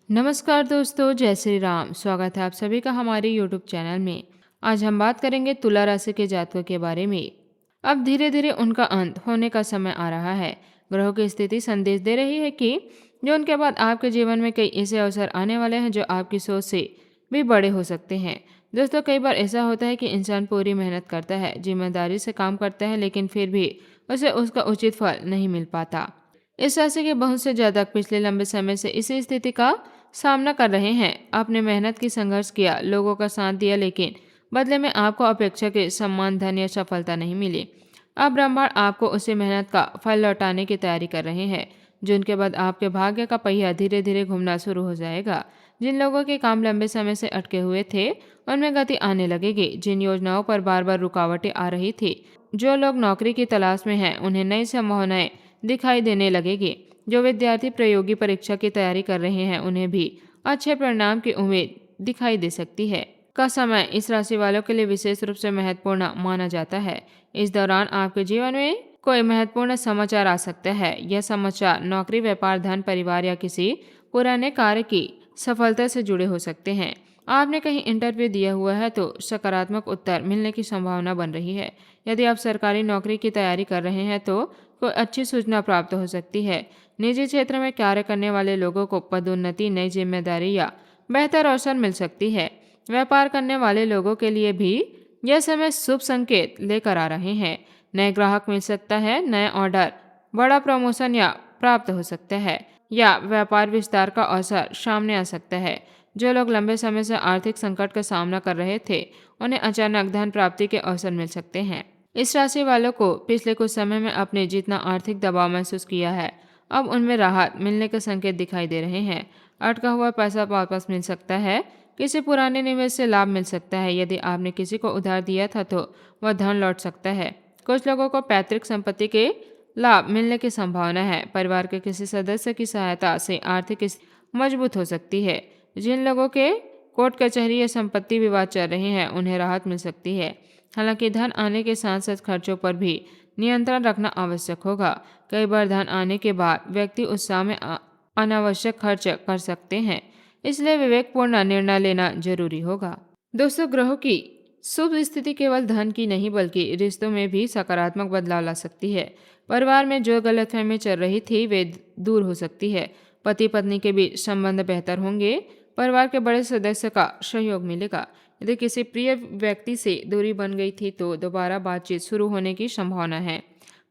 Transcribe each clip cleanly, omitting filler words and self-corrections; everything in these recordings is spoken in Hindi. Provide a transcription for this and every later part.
नमस्कार दोस्तों, जय श्री राम। स्वागत है आप सभी का हमारे यूट्यूब चैनल में। आज हम बात करेंगे तुला राशि के जातकों के बारे में। अब धीरे धीरे उनका अंत होने का समय आ रहा है। ग्रहों की स्थिति संदेश दे रही है कि जो उनके बाद आपके जीवन में कई ऐसे अवसर आने वाले हैं जो आपकी सोच से भी बड़े हो सकते हैं। दोस्तों, कई बार ऐसा होता है कि इंसान पूरी मेहनत करता है, जिम्मेदारी से काम करता है, लेकिन फिर भी उसे उसका उचित फल नहीं मिल पाता। इस राशि के बहुत से जातक पिछले लंबे समय से इसी स्थिति का सामना कर रहे हैं। आपने मेहनत की संघर्ष किया, लोगों का साथ दिया, लेकिन बदले में आपको अपेक्षा के सम्मान, धन या सफलता नहीं मिली। अब ब्रह्मांड आपको उसी मेहनत का फल लौटाने की तैयारी कर रहे हैं, जिनके बाद आपके भाग्य का पहिया धीरे धीरे घूमना शुरू हो जाएगा। जिन लोगों के काम लंबे समय से अटके हुए थे, उनमें गति आने लगेगी। जिन योजनाओं पर बार बार रुकावटें आ रही थी, जो लोग नौकरी की तलाश में हैं, उन्हें नई संभावनाएं दिखाई देने लगेगी। जो विद्यार्थी प्रतियोगी परीक्षा की तैयारी कर रहे हैं, उन्हें भी अच्छे परिणाम की उम्मीद दिखाई दे सकती है। का समय इस राशि वालों के लिए विशेष रूप से महत्वपूर्ण माना जाता है। इस दौरान आपके जीवन में कोई महत्वपूर्ण समाचार आ सकता है। यह समाचार नौकरी, व्यापार, धन, परिवार या किसी पुराने कार्य की सफलता से जुड़े हो सकते हैं। आपने कहीं इंटरव्यू दिया हुआ है तो सकारात्मक उत्तर मिलने की संभावना बन रही है। यदि आप सरकारी नौकरी की तैयारी कर रहे हैं तो कोई अच्छी सूचना प्राप्त हो सकती है। निजी क्षेत्र में कार्य करने वाले लोगों को पदोन्नति, नई जिम्मेदारी या बेहतर अवसर मिल सकती है। व्यापार करने वाले लोगों के लिए भी यह समय शुभ संकेत लेकर आ रहे हैं। नए ग्राहक मिल सकता है, नए ऑर्डर, बड़ा प्रमोशन या प्राप्त हो सकता है, या व्यापार विस्तार का अवसर सामने आ सकता है। जो लोग लंबे समय से आर्थिक संकट का सामना कर रहे थे, उन्हें अचानक धन प्राप्ति के अवसर मिल सकते हैं। इस राशि वालों को पिछले कुछ समय में अपने जितना आर्थिक दबाव महसूस किया है, अब उनमें राहत मिलने के संकेत दिखाई दे रहे हैं। अटका हुआ पैसा वापस मिल सकता है, किसी पुराने निवेश से लाभ मिल सकता है। यदि आपने किसी को उधार दिया था तो वह धन लौट सकता है। कुछ लोगों को पैतृक संपत्ति के लाभ मिलने की संभावना है। परिवार के किसी सदस्य की सहायता से आर्थिक स्थिति मजबूत हो सकती है। जिन लोगों के कोर्ट कचहरी या संपत्ति विवाद चल रहे हैं, उन्हें राहत मिल सकती है। हालांकि धन आने के साथ साथ खर्चों पर भी नियंत्रण रखना आवश्यक होगा। कई बार धन आने के बाद व्यक्ति उत्साह में अनावश्यक खर्च कर सकते हैं, इसलिए विवेकपूर्ण निर्णय लेना जरूरी होगा। दोस्तों, ग्रहों की शुभ स्थिति केवल धन की नहीं बल्कि रिश्तों में भी सकारात्मक बदलाव ला सकती है। परिवार में जो गलतफहमी चल रही थी वे दूर हो सकती है। पति पत्नी के बीच संबंध बेहतर होंगे। परिवार के बड़े सदस्य का सहयोग मिलेगा। यदि किसी प्रिय व्यक्ति से दूरी बन गई थी तो दोबारा बातचीत शुरू होने की संभावना है।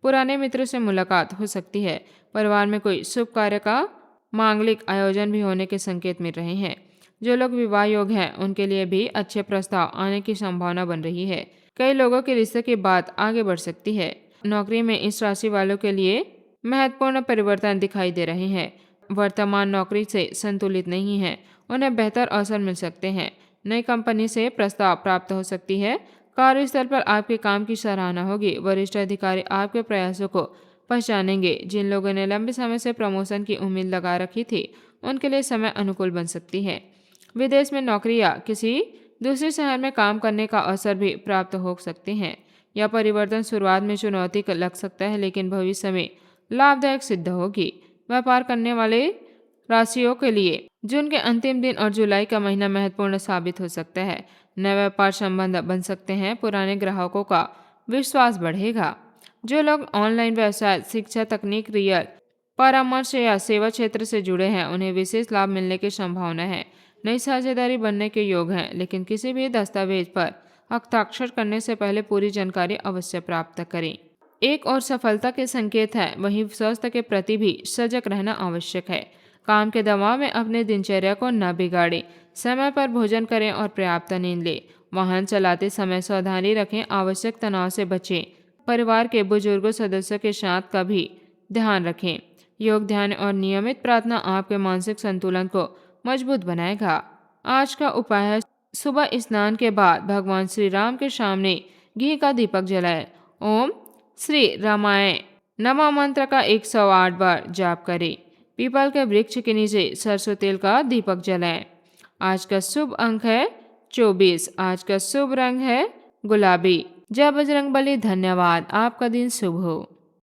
पुराने मित्रों से मुलाकात हो सकती है। परिवार में कोई शुभ कार्य का मांगलिक आयोजन भी होने के संकेत मिल रहे हैं। जो लोग विवाह योग्य हैं, उनके लिए भी अच्छे प्रस्ताव आने की संभावना बन रही है। कई लोगों के रिश्ते की बात आगे बढ़ सकती है। नौकरी में इस राशि वालों के लिए महत्वपूर्ण परिवर्तन दिखाई दे रहे हैं। वर्तमान नौकरी से संतुलित नहीं है, उन्हें बेहतर अवसर मिल सकते हैं। नई कंपनी से प्रस्ताव प्राप्त हो सकती है। कार्यस्थल पर आपके काम की सराहना होगी। वरिष्ठ अधिकारी आपके प्रयासों को पहचानेंगे। जिन लोगों ने लंबे समय से प्रमोशन की उम्मीद लगा रखी थी, उनके लिए समय अनुकूल बन सकती है। विदेश में नौकरी या किसी दूसरे शहर में काम करने का अवसर भी प्राप्त हो सकते हैं। यह परिवर्तन शुरुआत में चुनौती लग सकता है, लेकिन भविष्य में लाभदायक सिद्ध होगी। व्यापार करने वाले राशियों के लिए जून के अंतिम दिन और जुलाई का महीना महत्वपूर्ण साबित हो सकता है। नए व्यापार संबंध बन सकते हैं। पुराने ग्राहकों का विश्वास बढ़ेगा। जो लोग ऑनलाइन व्यवसाय, शिक्षा, तकनीक, रियल परामर्श या सेवा क्षेत्र से जुड़े हैं, उन्हें विशेष लाभ मिलने की संभावना है। नई साझेदारी बनने के योग हैं, लेकिन किसी भी दस्तावेज पर हस्ताक्षर करने से पहले पूरी जानकारी अवश्य प्राप्त करें। एक और सफलता के संकेत है, वहीं स्वास्थ्य के प्रति भी सजग रहना आवश्यक है। काम के दबाव में अपने दिनचर्या को न बिगाड़ें। समय पर भोजन करें और पर्याप्त नींद लें। वाहन चलाते समय सावधानी रखें। आवश्यक तनाव से बचें। परिवार के बुजुर्गों सदस्यों के साथ का भी ध्यान रखें। योग, ध्यान और नियमित प्रार्थना आपके मानसिक संतुलन को मजबूत बनाएगा। आज का उपाय है, सुबह स्नान के बाद भगवान श्री राम के सामने घी का दीपक जलाएं। ओम श्री रामाय नमः मंत्र का 108 बार जाप करें। पीपल के वृक्ष के नीचे सरसों तेल का दीपक जलाएं। आज का शुभ अंक है 24। आज का शुभ रंग है गुलाबी। जय बजरंगबली। धन्यवाद। आपका दिन शुभ हो।